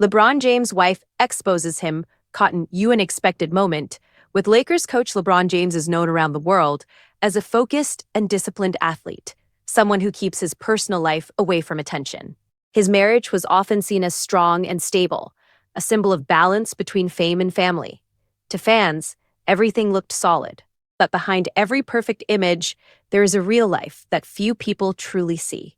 LeBron James' wife exposes him, caught in "you unexpected moment," with Lakers coach LeBron James is known around the world as a focused and disciplined athlete, someone who keeps his personal life away from attention. His marriage was often seen as strong and stable, a symbol of balance between fame and family. To fans, everything looked solid. But behind every perfect image, there is a real life that few people truly see.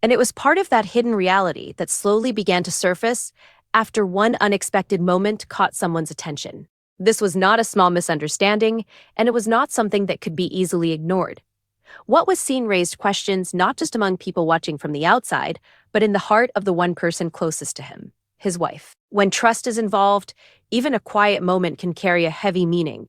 And it was part of that hidden reality that slowly began to surface after one unexpected moment caught someone's attention. This was not a small misunderstanding, and it was not something that could be easily ignored. What was seen raised questions not just among people watching from the outside, but in the heart of the one person closest to him, his wife. When trust is involved, even a quiet moment can carry a heavy meaning.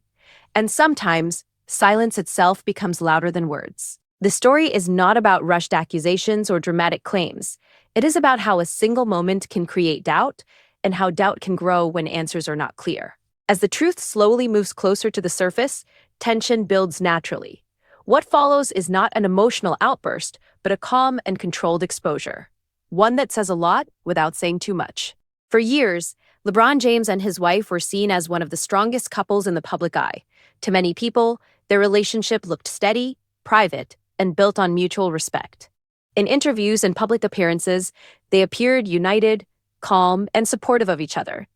And sometimes, silence itself becomes louder than words. The story is not about rushed accusations or dramatic claims. It is about how a single moment can create doubt and how doubt can grow when answers are not clear. As the truth slowly moves closer to the surface, tension builds naturally. What follows is not an emotional outburst, but a calm and controlled exposure. One that says a lot without saying too much. For years, LeBron James and his wife were seen as one of the strongest couples in the public eye. To many people, their relationship looked steady, private, and built on mutual respect. In interviews and public appearances, they appeared united, calm, and supportive of each other.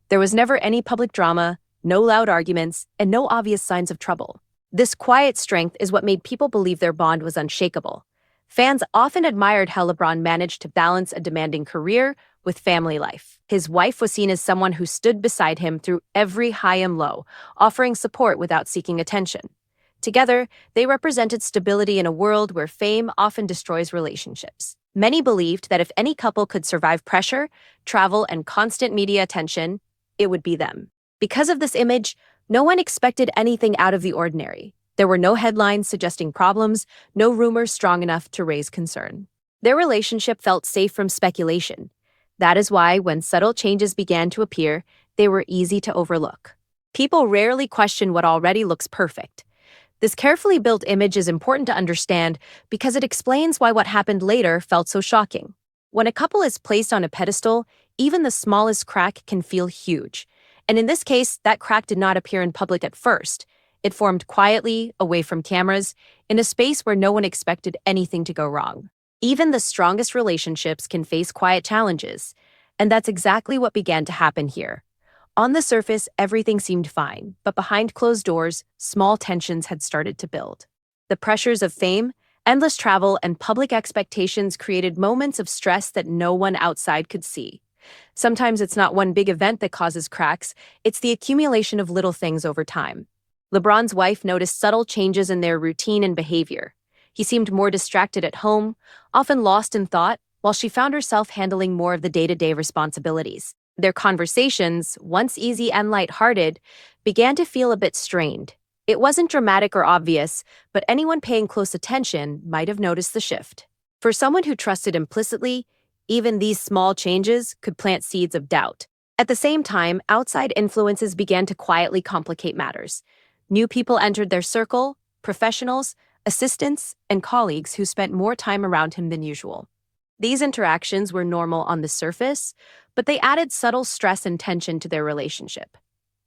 There was never any public drama, no loud arguments, and no obvious signs of trouble. This quiet strength is what made people believe their bond was unshakable. Fans often admired how LeBron managed to balance a demanding career with family life. His wife was seen as someone who stood beside him through every high and low, offering support without seeking attention. Together, they represented stability in a world where fame often destroys relationships. Many believed that if any couple could survive pressure, travel, and constant media attention, it would be them. Because of this image, no one expected anything out of the ordinary. There were no headlines suggesting problems, no rumors strong enough to raise concern. Their relationship felt safe from speculation. That is why, when subtle changes began to appear, they were easy to overlook. People rarely question what already looks perfect. This carefully built image is important to understand because it explains why what happened later felt so shocking. When a couple is placed on a pedestal, even the smallest crack can feel huge. And in this case, that crack did not appear in public at first. It formed quietly, away from cameras, in a space where no one expected anything to go wrong. Even the strongest relationships can face quiet challenges, and that's exactly what began to happen here. On the surface, everything seemed fine, but behind closed doors, small tensions had started to build. The pressures of fame, endless travel, and public expectations created moments of stress that no one outside could see. Sometimes it's not one big event that causes cracks, it's the accumulation of little things over time. LeBron's wife noticed subtle changes in their routine and behavior. He seemed more distracted at home, often lost in thought, while she found herself handling more of the day-to-day responsibilities. Their conversations, once easy and lighthearted, began to feel a bit strained. It wasn't dramatic or obvious, but anyone paying close attention might have noticed the shift. For someone who trusted implicitly, even these small changes could plant seeds of doubt. At the same time, outside influences began to quietly complicate matters. New people entered their circle, professionals, assistants, and colleagues who spent more time around him than usual. These interactions were normal on the surface, but they added subtle stress and tension to their relationship.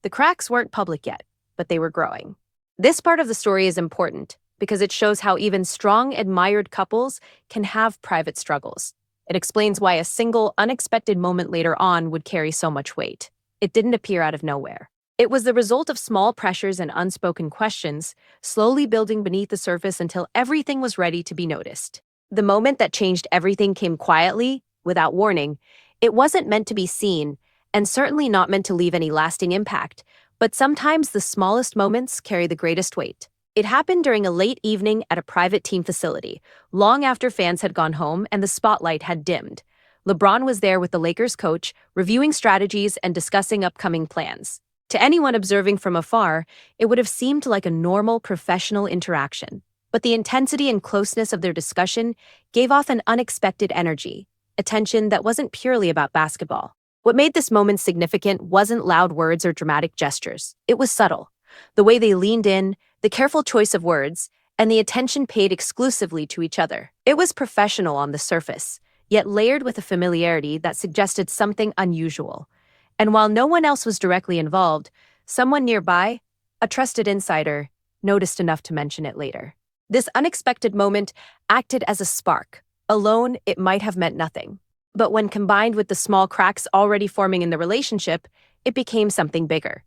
The cracks weren't public yet, but they were growing. This part of the story is important because it shows how even strong, admired couples can have private struggles. It explains why a single, unexpected moment later on would carry so much weight. It didn't appear out of nowhere. It was the result of small pressures and unspoken questions, slowly building beneath the surface until everything was ready to be noticed. The moment that changed everything came quietly, without warning. It wasn't meant to be seen, and certainly not meant to leave any lasting impact, but sometimes the smallest moments carry the greatest weight. It happened during a late evening at a private team facility, long after fans had gone home and the spotlight had dimmed. LeBron was there with the Lakers coach, reviewing strategies and discussing upcoming plans. To anyone observing from afar, it would have seemed like a normal professional interaction. But the intensity and closeness of their discussion gave off an unexpected energy, a tension that wasn't purely about basketball. What made this moment significant wasn't loud words or dramatic gestures. It was subtle. The way they leaned in, the careful choice of words, and the attention paid exclusively to each other. It was professional on the surface, yet layered with a familiarity that suggested something unusual. And while no one else was directly involved, someone nearby, a trusted insider, noticed enough to mention it later. This unexpected moment acted as a spark. Alone, it might have meant nothing. But when combined with the small cracks already forming in the relationship, it became something bigger.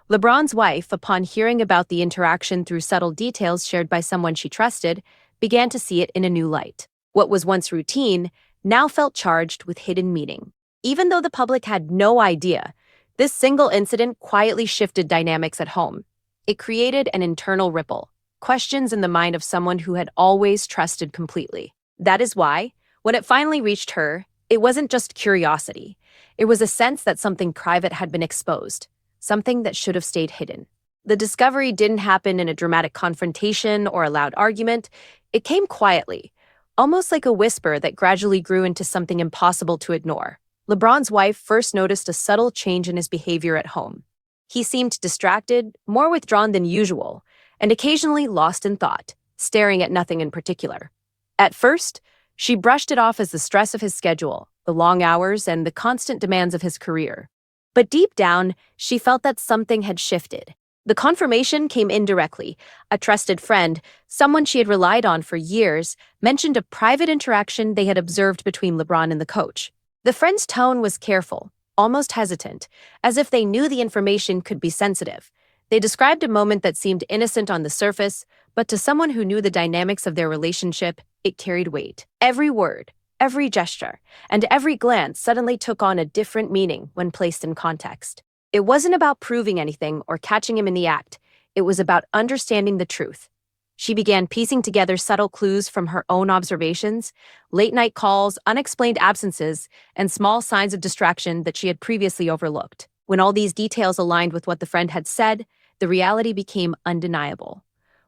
LeBron's wife, upon hearing about the interaction through subtle details shared by someone she trusted, began to see it in a new light. What was once routine now felt charged with hidden meaning. Even though the public had no idea, this single incident quietly shifted dynamics at home. It created an internal ripple, questions in the mind of someone who had always trusted completely. That is why, when it finally reached her, it wasn't just curiosity. It was a sense that something private had been exposed, something that should have stayed hidden. The discovery didn't happen in a dramatic confrontation or a loud argument. It came quietly, almost like a whisper that gradually grew into something impossible to ignore. LeBron's wife first noticed a subtle change in his behavior at home. He seemed distracted, more withdrawn than usual, and occasionally lost in thought, staring at nothing in particular. At first, she brushed it off as the stress of his schedule, the long hours, and the constant demands of his career. But deep down, she felt that something had shifted. The confirmation came indirectly. A trusted friend, someone she had relied on for years, mentioned a private interaction they had observed between LeBron and the coach. The friend's tone was careful, almost hesitant, as if they knew the information could be sensitive. They described a moment that seemed innocent on the surface, but to someone who knew the dynamics of their relationship, it carried weight. Every word, every gesture, and every glance suddenly took on a different meaning when placed in context. It wasn't about proving anything or catching him in the act. It was about understanding the truth. She began piecing together subtle clues from her own observations, late-night calls, unexplained absences, and small signs of distraction that she had previously overlooked. When all these details aligned with what the friend had said, the reality became undeniable.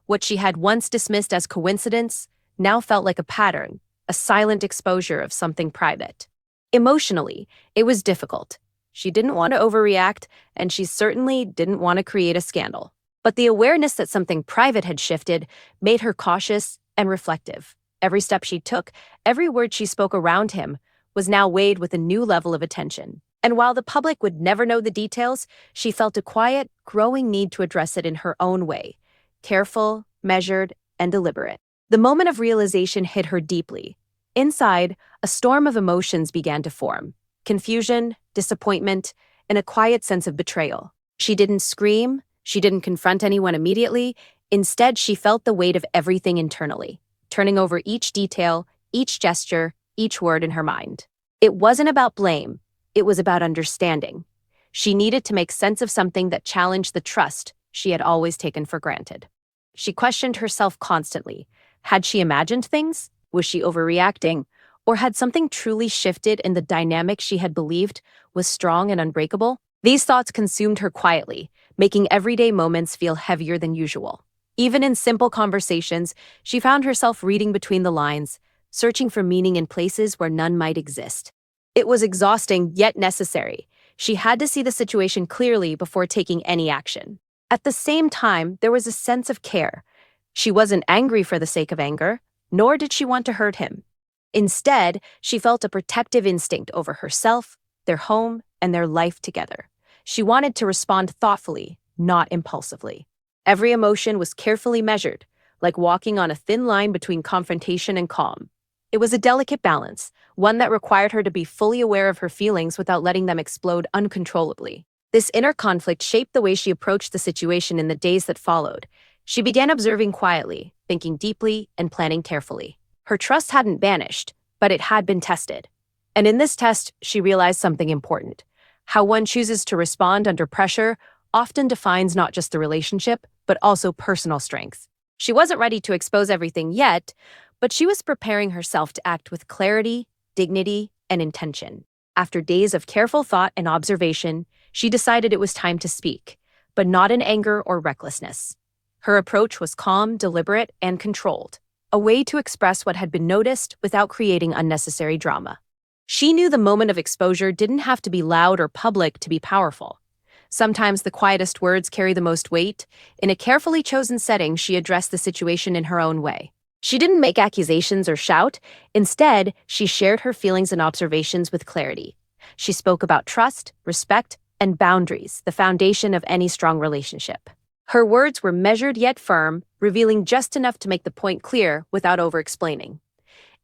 What she had once dismissed as coincidence now felt like a pattern, a silent exposure of something private. Emotionally, it was difficult. She didn't want to overreact, and she certainly didn't want to create a scandal. But the awareness that something private had shifted made her cautious and reflective. Every step she took, every word she spoke around him, was now weighed with a new level of attention. And while the public would never know the details, she felt a quiet, growing need to address it in her own way, careful, measured, and deliberate. The moment of realization hit her deeply. Inside, a storm of emotions began to form. Confusion, disappointment, and a quiet sense of betrayal. She didn't scream, she didn't confront anyone immediately. Instead, she felt the weight of everything internally, turning over each detail, each gesture, each word in her mind. It wasn't about blame, it was about understanding. She needed to make sense of something that challenged the trust she had always taken for granted. She questioned herself constantly. Had she imagined things? Was she overreacting? Or had something truly shifted in the dynamic she had believed was strong and unbreakable? These thoughts consumed her quietly, making everyday moments feel heavier than usual. Even in simple conversations, she found herself reading between the lines, searching for meaning in places where none might exist. It was exhausting, yet necessary. She had to see the situation clearly before taking any action. At the same time, there was a sense of care. She wasn't angry for the sake of anger, nor did she want to hurt him. Instead, she felt a protective instinct over herself, their home, and their life together. She wanted to respond thoughtfully, not impulsively. Every emotion was carefully measured, like walking on a thin line between confrontation and calm. It was a delicate balance, one that required her to be fully aware of her feelings without letting them explode uncontrollably. This inner conflict shaped the way she approached the situation in the days that followed. She began observing quietly, thinking deeply, and planning carefully. Her trust hadn't vanished, but it had been tested. And in this test, she realized something important. How one chooses to respond under pressure often defines not just the relationship, but also personal strength. She wasn't ready to expose everything yet, but she was preparing herself to act with clarity, dignity, and intention. After days of careful thought and observation, she decided it was time to speak, but not in anger or recklessness. Her approach was calm, deliberate, and controlled, a way to express what had been noticed without creating unnecessary drama. She knew the moment of exposure didn't have to be loud or public to be powerful. Sometimes the quietest words carry the most weight. In a carefully chosen setting, she addressed the situation in her own way. She didn't make accusations or shout. Instead, she shared her feelings and observations with clarity. She spoke about trust, respect, and boundaries, the foundation of any strong relationship. Her words were measured yet firm, revealing just enough to make the point clear without over-explaining.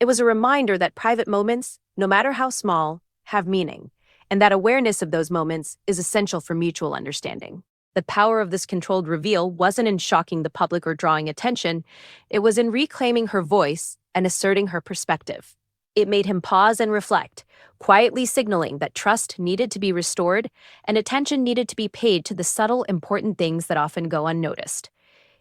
It was a reminder that private moments, no matter how small, have meaning, and that awareness of those moments is essential for mutual understanding. The power of this controlled reveal wasn't in shocking the public or drawing attention, it was in reclaiming her voice and asserting her perspective. It made him pause and reflect, quietly signaling that trust needed to be restored and attention needed to be paid to the subtle, important things that often go unnoticed.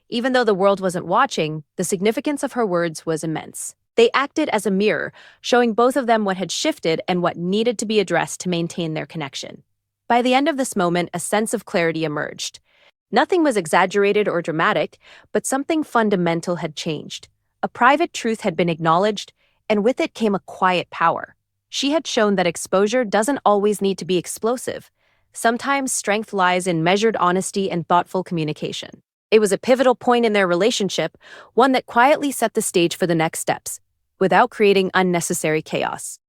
Even though the world wasn't watching, the significance of her words was immense. They acted as a mirror, showing both of them what had shifted and what needed to be addressed to maintain their connection. By the end of this moment, a sense of clarity emerged. Nothing was exaggerated or dramatic, but something fundamental had changed. A private truth had been acknowledged, and with it came a quiet power. She had shown that exposure doesn't always need to be explosive. Sometimes strength lies in measured honesty and thoughtful communication. It was a pivotal point in their relationship, one that quietly set the stage for the next steps, without creating unnecessary chaos.